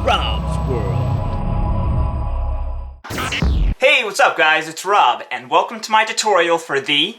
Rob's World. Hey, what's up guys? It's Rob, and welcome to my tutorial for the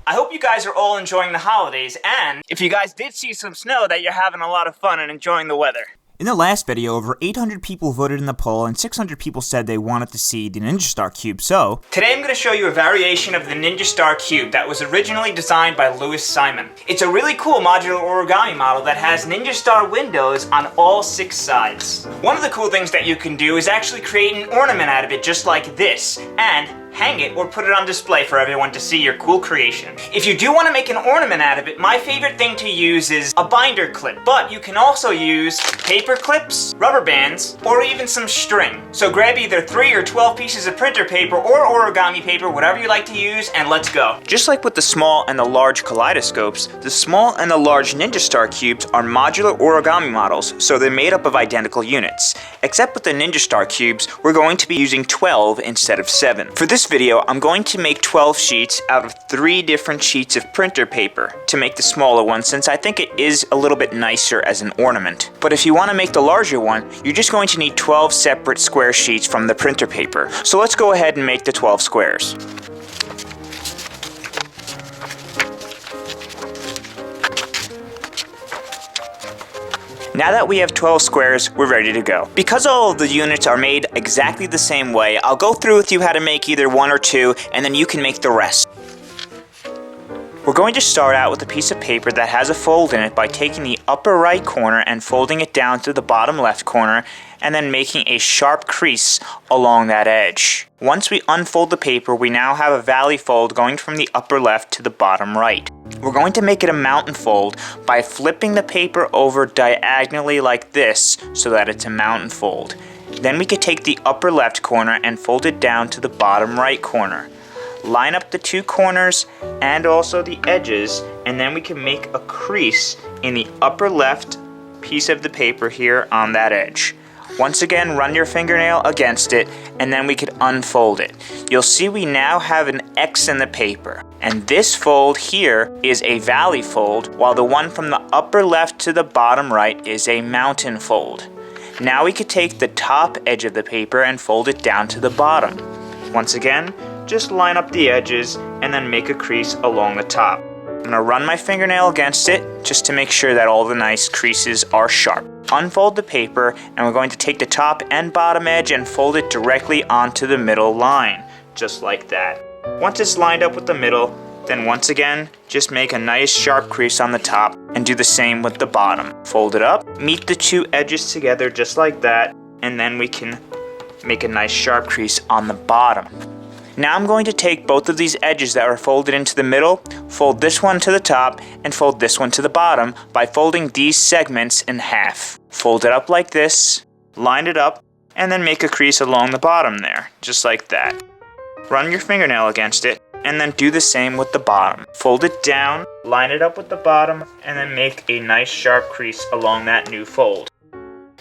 I hope you guys are all enjoying the holidays, and if you guys did see some snow, that you're having a lot of fun and enjoying the weather. In the last video, over 800 people voted in the poll and 600 people said they wanted to see the Ninja Star Cube, so today I'm going to show you a variation of the Ninja Star Cube that was originally designed by Louis Simon. It's a really cool modular origami model that has Ninja Star windows on all 6 sides. One of the cool things that you can do is actually create an ornament out of it just like this, and hang it or put it on display for everyone to see your cool creation. If you do want to make an ornament out of it, my favorite thing to use is a binder clip, but you can also use paper clips, rubber bands, or even some string. So grab either 3 or 12 pieces of printer paper or origami paper, whatever you like to use, and let's go. Just like with the small and the large kaleidoscopes, the small and the large Ninja Star cubes are modular origami models, so they're made up of identical units. Except with the Ninja Star cubes, we're going to be using 12 instead of 7. For this video, I'm going to make 12 sheets out of 3 different sheets of printer paper to make the smaller one, since I think it is a little bit nicer as an ornament. But if you want to make the larger one, you're just going to need 12 separate square sheets from the printer paper. So let's go ahead and make the 12 squares. Now that we have 12 squares, we're ready to go. Because all of the units are made exactly the same way, I'll go through with you how to make either 1 or 2, and then you can make the rest. We're going to start out with a piece of paper that has a fold in it by taking the upper right corner and folding it down to the bottom left corner, and then making a sharp crease along that edge. Once we unfold the paper, we now have a valley fold going from the upper left to the bottom right. We're going to make it a mountain fold by flipping the paper over diagonally like this so that it's a mountain fold. Then we could take the upper left corner and fold it down to the bottom right corner. Line up the 2 corners and also the edges, and then we can make a crease in the upper left piece of the paper here on that edge. Once again, run your fingernail against it, and then we could unfold it. You'll see we now have an X in the paper. And this fold here is a valley fold, while the one from the upper left to the bottom right is a mountain fold. Now we could take the top edge of the paper and fold it down to the bottom. Once again, just line up the edges and then make a crease along the top. I'm going to run my fingernail against it just to make sure that all the nice creases are sharp. Unfold the paper, and we're going to take the top and bottom edge and fold it directly onto the middle line, just like that. Once it's lined up with the middle, then once again, just make a nice sharp crease on the top and do the same with the bottom. Fold it up, meet the 2 edges together just like that, and then we can make a nice sharp crease on the bottom. Now I'm going to take both of these edges that are folded into the middle, fold this one to the top, and fold this one to the bottom by folding these segments in half. Fold it up like this, line it up, and then make a crease along the bottom there, just like that. Run your fingernail against it, and then do the same with the bottom. Fold it down, line it up with the bottom, and then make a nice sharp crease along that new fold.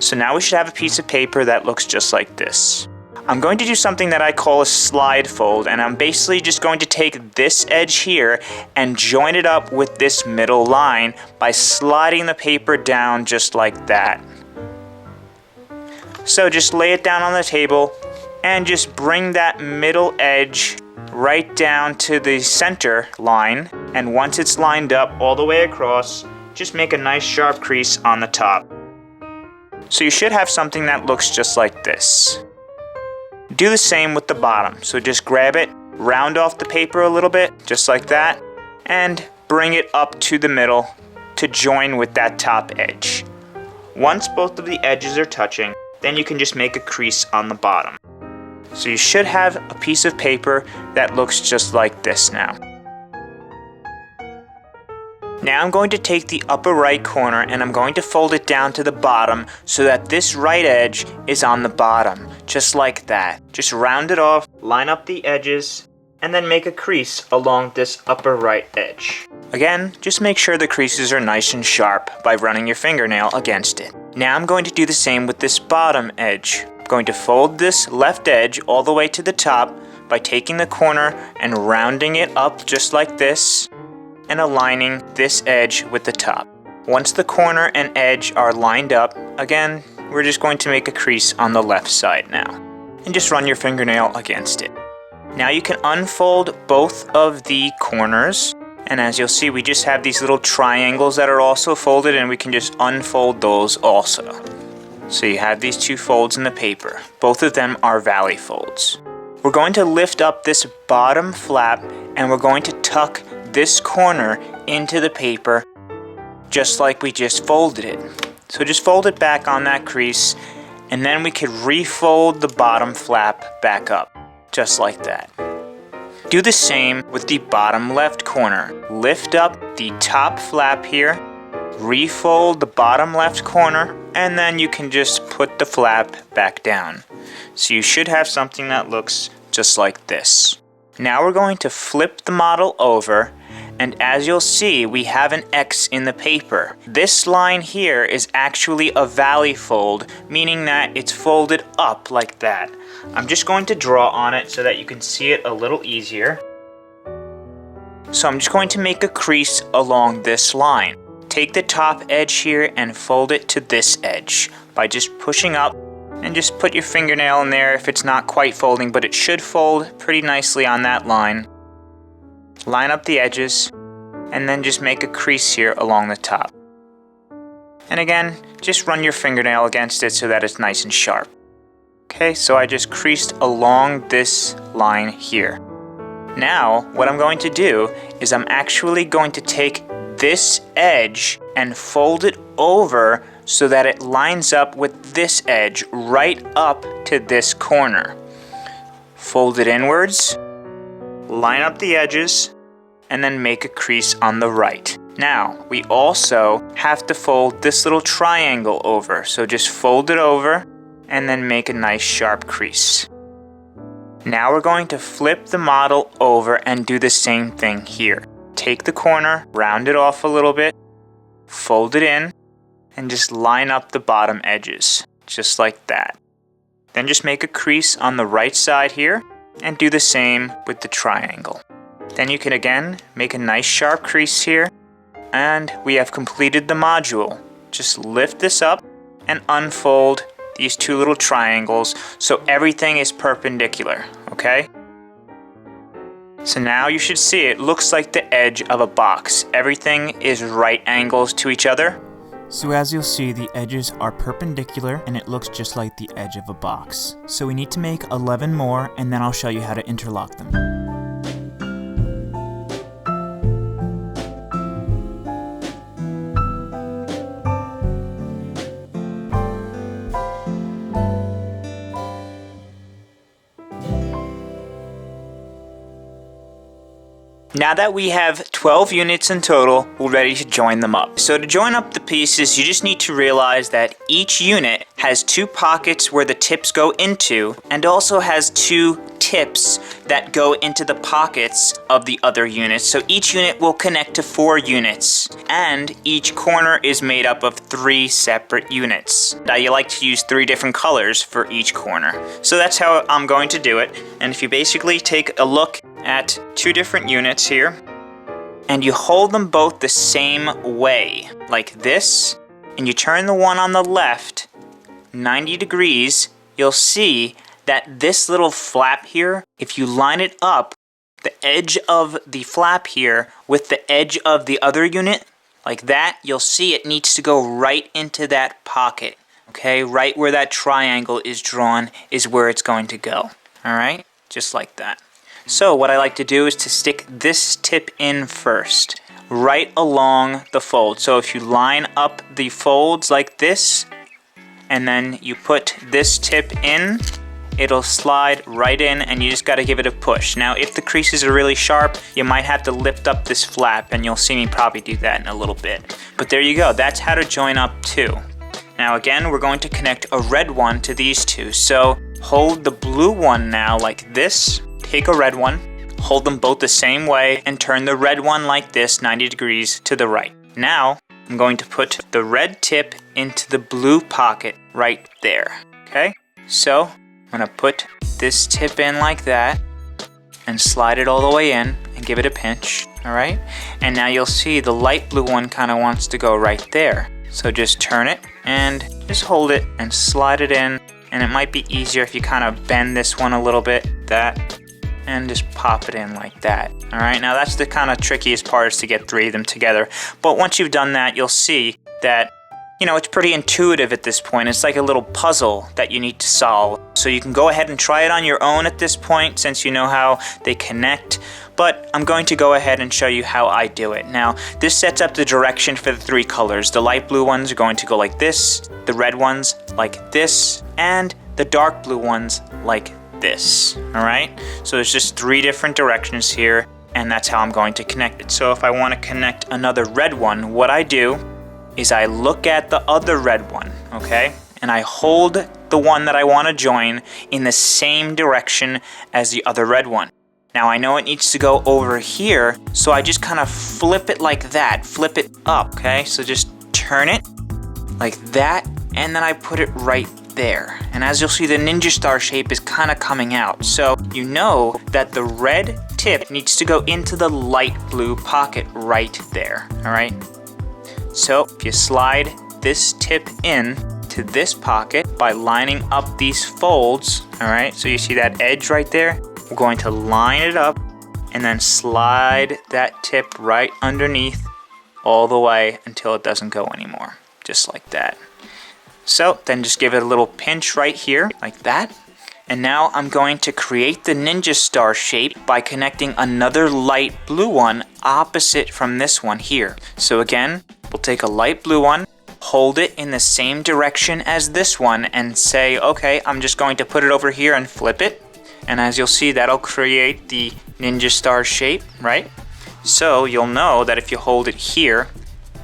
So now we should have a piece of paper that looks just like this. I'm going to do something that I call a slide fold, and I'm basically just going to take this edge here and join it up with this middle line by sliding the paper down just like that. So just lay it down on the table and just bring that middle edge right down to the center line, and once it's lined up all the way across, just make a nice sharp crease on the top. So you should have something that looks just like this. Do the same with the bottom, so just grab it, round off the paper a little bit, just like that, and bring it up to the middle to join with that top edge. Once both of the edges are touching, then you can just make a crease on the bottom. So you should have a piece of paper that looks just like this now. Now I'm going to take the upper right corner and I'm going to fold it down to the bottom so that this right edge is on the bottom, just like that. Just round it off, line up the edges, and then make a crease along this upper right edge. Again, just make sure the creases are nice and sharp by running your fingernail against it. Now I'm going to do the same with this bottom edge. I'm going to fold this left edge all the way to the top by taking the corner and rounding it up just like this. and aligning this edge with the top. Once the corner and edge are lined up, again, we're just going to make a crease on the left side now. And just run your fingernail against it. Now you can unfold both of the corners. And as you'll see, we just have these little triangles that are also folded, and we can just unfold those also. So you have these two folds in the paper. Both of them are valley folds. We're going to lift up this bottom flap, and we're going to tuck this corner into the paper just like we just folded it. So just fold it back on that crease, and then we could refold the bottom flap back up, just like that. Do the same with the bottom left corner. Lift up the top flap here, refold the bottom left corner, and then you can just put the flap back down. So you should have something that looks just like this. Now we're going to flip the model over, and as you'll see, we have an X in the paper. This line here is actually a valley fold, meaning that it's folded up like that. I'm just going to draw on it so that you can see it a little easier. So I'm just going to make a crease along this line. Take the top edge here and fold it to this edge by just pushing up, and just put your fingernail in there if it's not quite folding, but it should fold pretty nicely on that line. Line up the edges, and then just make a crease here along the top. And again, just run your fingernail against it so that it's nice and sharp. Okay, so I just creased along this line here. Now, what I'm going to do is I'm actually going to take this edge and fold it over so that it lines up with this edge right up to this corner. Fold it inwards, line up the edges, and then make a crease on the right. Now, we also have to fold this little triangle over, so just fold it over and then make a nice sharp crease. Now we're going to flip the model over and do the same thing here. Take the corner, round it off a little bit, fold it in, and just line up the bottom edges, just like that. Then just make a crease on the right side here, and do the same with the triangle. Then you can again make a nice sharp crease here, and we have completed the module. Just lift this up and unfold these two little triangles so everything is perpendicular, okay? So now you should see it looks like the edge of a box. Everything is right angles to each other. So as you'll see, the edges are perpendicular and it looks just like the edge of a box. So we need to make 11 more, and then I'll show you how to interlock them. Now that we have 12 units in total, we're ready to join them up. So to join up the pieces, you just need to realize that each unit has 2 pockets where the tips go into, and also has 2 tips that go into the pockets of the other units. So each unit will connect to 4 units, and each corner is made up of 3 separate units. Now you like to use 3 different colors for each corner. So that's how I'm going to do it. And if you basically take a look at 2 different units here, and you hold them both the same way, like this, and you turn the one on the left 90 degrees, you'll see that this little flap here, if you line it up, the edge of the flap here with the edge of the other unit, like that, you'll see it needs to go right into that pocket, okay? Right where that triangle is drawn is where it's going to go, all right? Just like that. So what I like to do is to stick this tip in first, right along the fold. So if you line up the folds like this, and then you put this tip in, it'll slide right in, and you just got to give it a push. Now if the creases are really sharp, you might have to lift up this flap, and you'll see me probably do that in a little bit. But there you go, that's how to join up 2. Now again, we're going to connect a red one to these 2. So hold the blue one now like this, take a red one, hold them both the same way, and turn the red one like this 90 degrees to the right. Now I'm going to put the red tip into the blue pocket right there, okay? So I'm gonna put this tip in like that and slide it all the way in and give it a pinch. Alright? And now you'll see the light blue one kind of wants to go right there. So just turn it and just hold it and slide it in. And it might be easier if you kind of bend this one a little bit, that, and just pop it in like that. Alright, now that's the kind of trickiest part, is to get 3 of them together. But once you've done that, you'll see that, you know, it's pretty intuitive at this point. It's like a little puzzle that you need to solve. So you can go ahead and try it on your own at this point, since you know how they connect. But I'm going to go ahead and show you how I do it. Now, this sets up the direction for the 3 colors. The light blue ones are going to go like this, the red ones like this, and the dark blue ones like this. Alright? So there's just 3 different directions here, and that's how I'm going to connect it. So if I want to connect another red one, what I do is I look at the other red one, okay? And I hold the one that I want to join in the same direction as the other red one. Now I know it needs to go over here, so I just kind of flip it like that, flip it up, okay? So just turn it like that, and then I put it right there. And as you'll see, the ninja star shape is kind of coming out. So you know that the red tip needs to go into the light blue pocket right there, all right? So if you slide this tip in to this pocket by lining up these folds, all right, so you see that edge right there, we're going to line it up and then slide that tip right underneath all the way until it doesn't go anymore, just like that. So then just give it a little pinch right here, like that. And now I'm going to create the ninja star shape by connecting another light blue one opposite from this one here. So again, we'll take a light blue one, hold it in the same direction as this one, and say, okay, I'm just going to put it over here and flip it. And as you'll see, that'll create the ninja star shape, right? So you'll know that if you hold it here,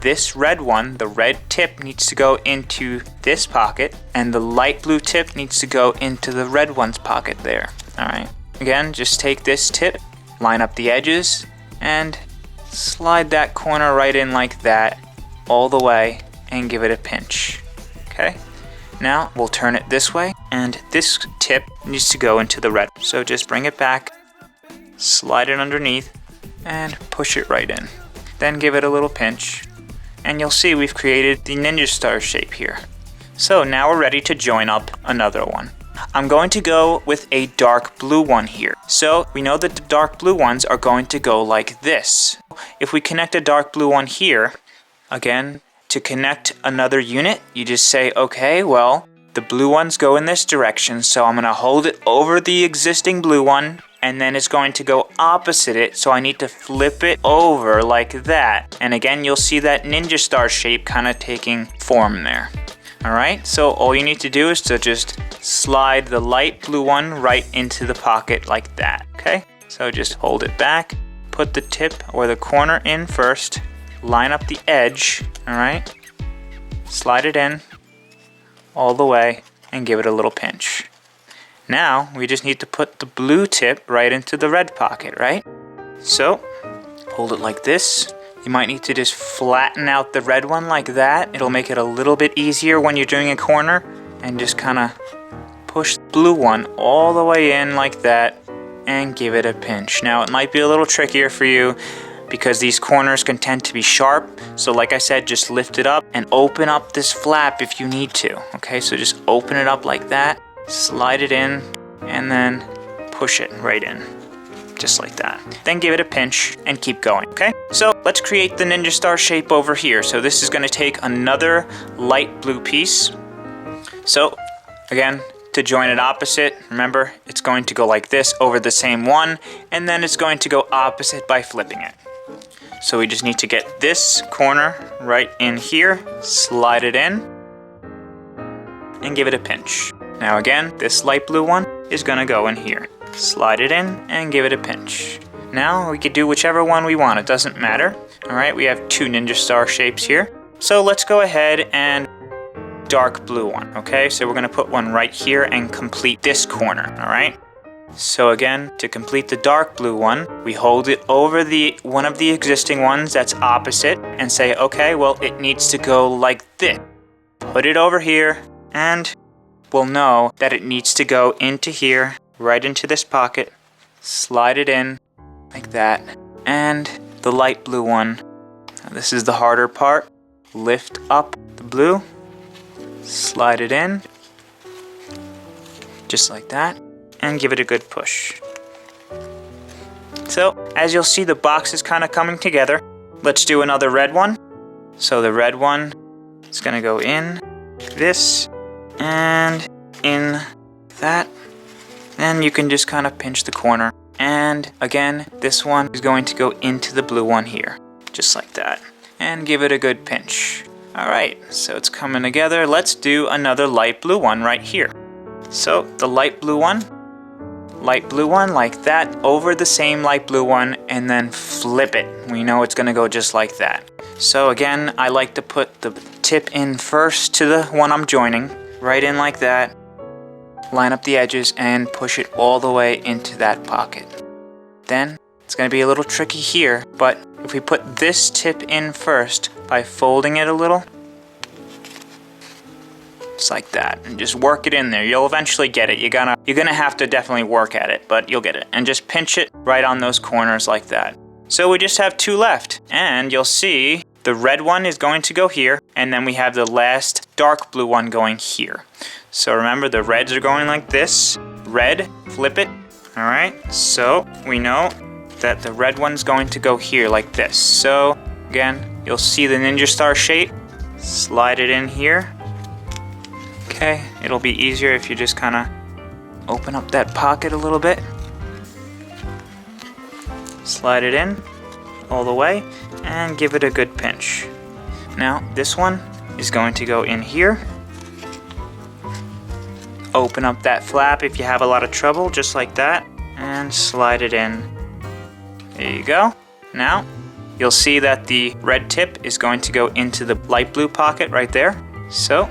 this red one, the red tip, needs to go into this pocket, and the light blue tip needs to go into the red one's pocket there. Alright, again, just take this tip, line up the edges, and slide that corner right in like that, all the way, and give it a pinch. Okay? Now, we'll turn it this way, and this tip needs to go into the red. So just bring it back, slide it underneath, and push it right in. Then give it a little pinch, and you'll see we've created the ninja star shape here. So now we're ready to join up another one. I'm going to go with a dark blue one here. So we know that the dark blue ones are going to go like this. If we connect a dark blue one here, again, to connect another unit, you just say, okay, well, the blue ones go in this direction, so I'm going to hold it over the existing blue one, and then it's going to go opposite it, so I need to flip it over like that. And again, you'll see that ninja star shape kind of taking form there. Alright, so all you need to do is to just slide the light blue one right into the pocket like that, okay? So just hold it back, put the tip or the corner in first, line up the edge, alright? Slide it in all the way and give it a little pinch. Now, we just need to put the blue tip right into the red pocket, right? So, hold it like this. You might need to just flatten out the red one like that. It'll make it a little bit easier when you're doing a corner. And just kind of push the blue one all the way in like that and give it a pinch. Now, it might be a little trickier for you because these corners can tend to be sharp. So like I said, just lift it up and open up this flap if you need to. Okay, so just open it up like that, slide it in, and then push it right in. Just like that. Then give it a pinch and keep going, okay? So let's create the ninja star shape over here. So this is gonna take another light blue piece. So again, to join it opposite, remember, it's going to go like this over the same one, and then it's going to go opposite by flipping it. So we just need to get this corner right in here, slide it in, and give it a pinch. Now again, this light blue one is gonna go in here. Slide it in and give it a pinch. Now we could do whichever one we want, it doesn't matter. Alright, we have two ninja star shapes here. So let's go ahead and dark blue one, okay? So we're gonna put one right here and complete this corner, alright? So again, to complete the dark blue one, we hold it over the one of the existing ones that's opposite and say, okay, well, it needs to go like this. Put it over here, and we'll know that it needs to go into here, right into this pocket, slide it in like that, and the light blue one. Now, this is the harder part. Lift up the blue, slide it in, just like that, and give it a good push. So, as you'll see, the box is kind of coming together. Let's do another red one. So the red one is going to go in this and in that. Then you can just kind of pinch the corner. And again, this one is going to go into the blue one here, just like that. And give it a good pinch. Alright, so it's coming together. Let's do another light blue one right here. So the light blue one like that, over the same light blue one, and then flip it. We know it's gonna go just like that. So again, I like to put the tip in first to the one I'm joining, right in like that, line up the edges and push it all the way into that pocket. Then it's gonna be a little tricky here, but if we put this tip in first by folding it a little, just like that, and just work it in there. You'll eventually get it. You're gonna have to definitely work at it, but you'll get it. And just pinch it right on those corners like that. So we just have two left, and you'll see the red one is going to go here, and then we have the last dark blue one going here. So remember, the reds are going like this. Red, flip it. All right, so we know that the red one's going to go here like this. So again, you'll see the ninja star shape. Slide it in here. Okay, it'll be easier if you just kind of open up that pocket a little bit. Slide it in all the way and give it a good pinch. Now, this one is going to go in here. Open up that flap if you have a lot of trouble, just like that, and slide it in. There you go. Now, you'll see that the red tip is going to go into the light blue pocket right there. So,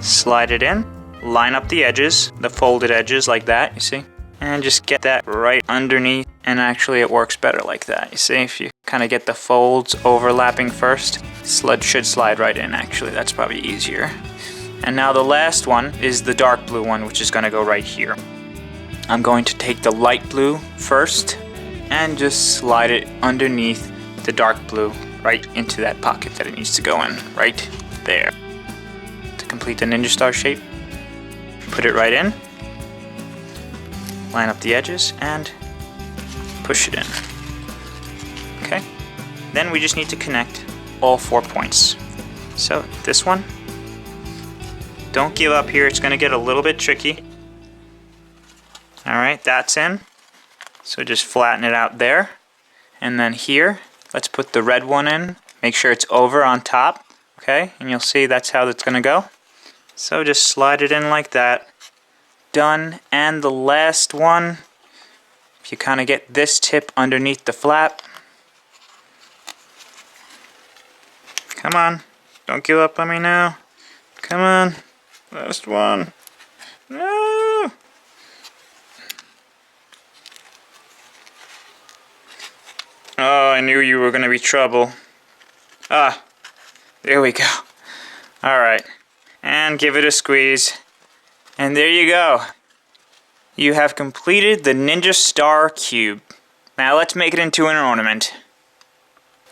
slide it in, line up the edges, the folded edges like that, you see? And just get that right underneath, and actually it works better like that, you see? If you kind of get the folds overlapping first, should slide right in actually, that's probably easier. And now the last one is the dark blue one, which is going to go right here. I'm going to take the light blue first, and just slide it underneath the dark blue, right into that pocket that it needs to go in, right there. Complete the ninja star shape, put it right in, line up the edges and push it in. Okay, then we just need to connect all 4 points. So this one, don't give up here, it's going to get a little bit tricky. Alright, that's in, so just flatten it out there. And then here, let's put the red one in, make sure it's over on top. Okay, and you'll see that's how it's going to go. So just slide it in like that. Done. And the last one, if you kind of get this tip underneath the flap. Come on. Don't give up on me now. Come on. Last one. No! Oh, I knew you were going to be trouble. Ah, there we go. Alright. And give it a squeeze. And there you go. You have completed the Ninja Star Cube. Now let's make it into an ornament.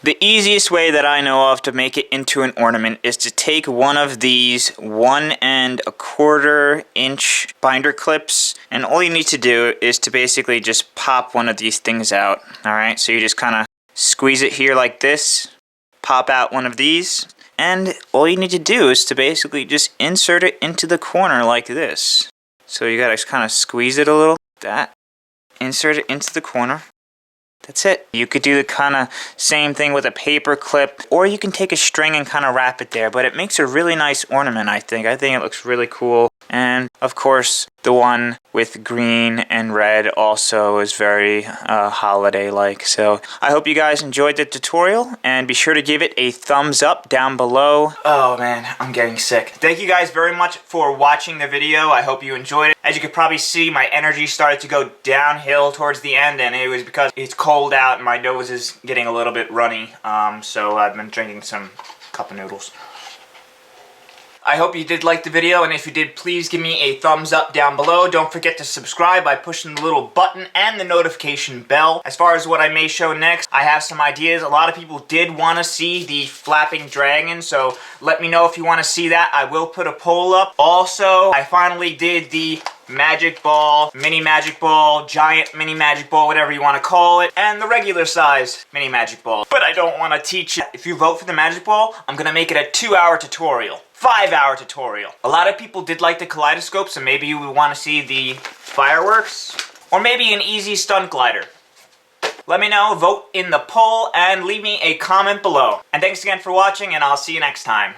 The easiest way that I know of to make it into an ornament is to take one of these 1 1/4 inch binder clips, and all you need to do is to basically just pop one of these things out. Alright, so you just kind of squeeze it here like this, pop out one of these, and all you need to do is to basically just insert it into the corner like this. So you gotta kind of squeeze it a little, like that. Insert it into the corner. That's it. You could do the kind of same thing with a paper clip, or you can take a string and kind of wrap it there, but it makes a really nice ornament, I think. I think it looks really cool. And of course, the one with green and red also is very holiday-like. So I hope you guys enjoyed the tutorial, and be sure to give it a thumbs up down below. Oh man, I'm getting sick. Thank you guys very much for watching the video. I hope you enjoyed it. As you could probably see, my energy started to go downhill towards the end, and it was because it's cold out and my nose is getting a little bit runny. So I've been drinking some cup of noodles. I hope you did like the video, and if you did, please give me a thumbs up down below. Don't forget to subscribe by pushing the little button and the notification bell. As far as what I may show next, I have some ideas. A lot of people did want to see the flapping dragon, so let me know if you want to see that. I will put a poll up. Also, I finally did the magic ball, mini magic ball, giant mini magic ball, whatever you want to call it, and the regular size mini magic ball. But I don't want to teach it. If you vote for the magic ball, I'm going to make it a 2-hour tutorial. 5-hour tutorial. A lot of people did like the kaleidoscope, so maybe you would want to see the fireworks, or maybe an easy stunt glider. Let me know, vote in the poll, and leave me a comment below. And thanks again for watching, and I'll see you next time.